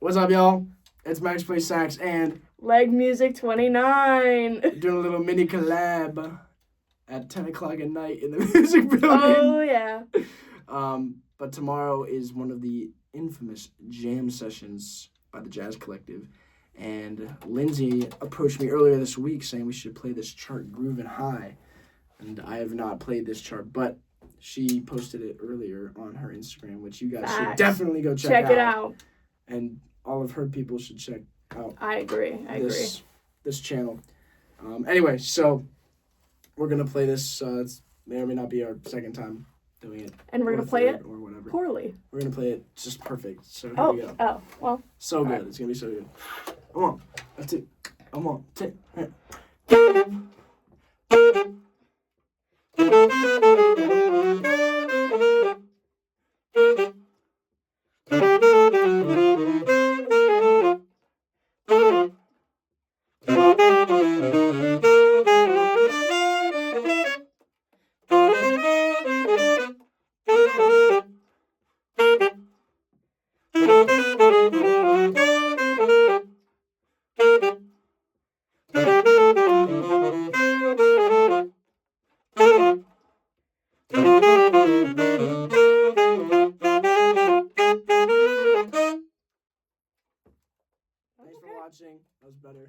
What's up, y'all? It's Max Play Sax and Leg Music 29. doing a little mini collab at 10 o'clock at night in the music building. Oh, yeah. But tomorrow is one of the infamous jam sessions by the Jazz Collective. And Lindsay approached me earlier this week saying we should play this chart, Groovin' High. And I have not played this chart, but she posted it earlier on her Instagram, which you guys should definitely go check it out. And all of her people should check out. I agree. This channel. Anyway, so we're gonna play this. It may or may not be our second time doing it. And we're gonna play it or whatever. poorly. We're gonna play it just perfect. So here we go. Oh, well. So good. Right. It's gonna be so good. Come on. That's it. Come on. Take. Thanks for watching. That was better.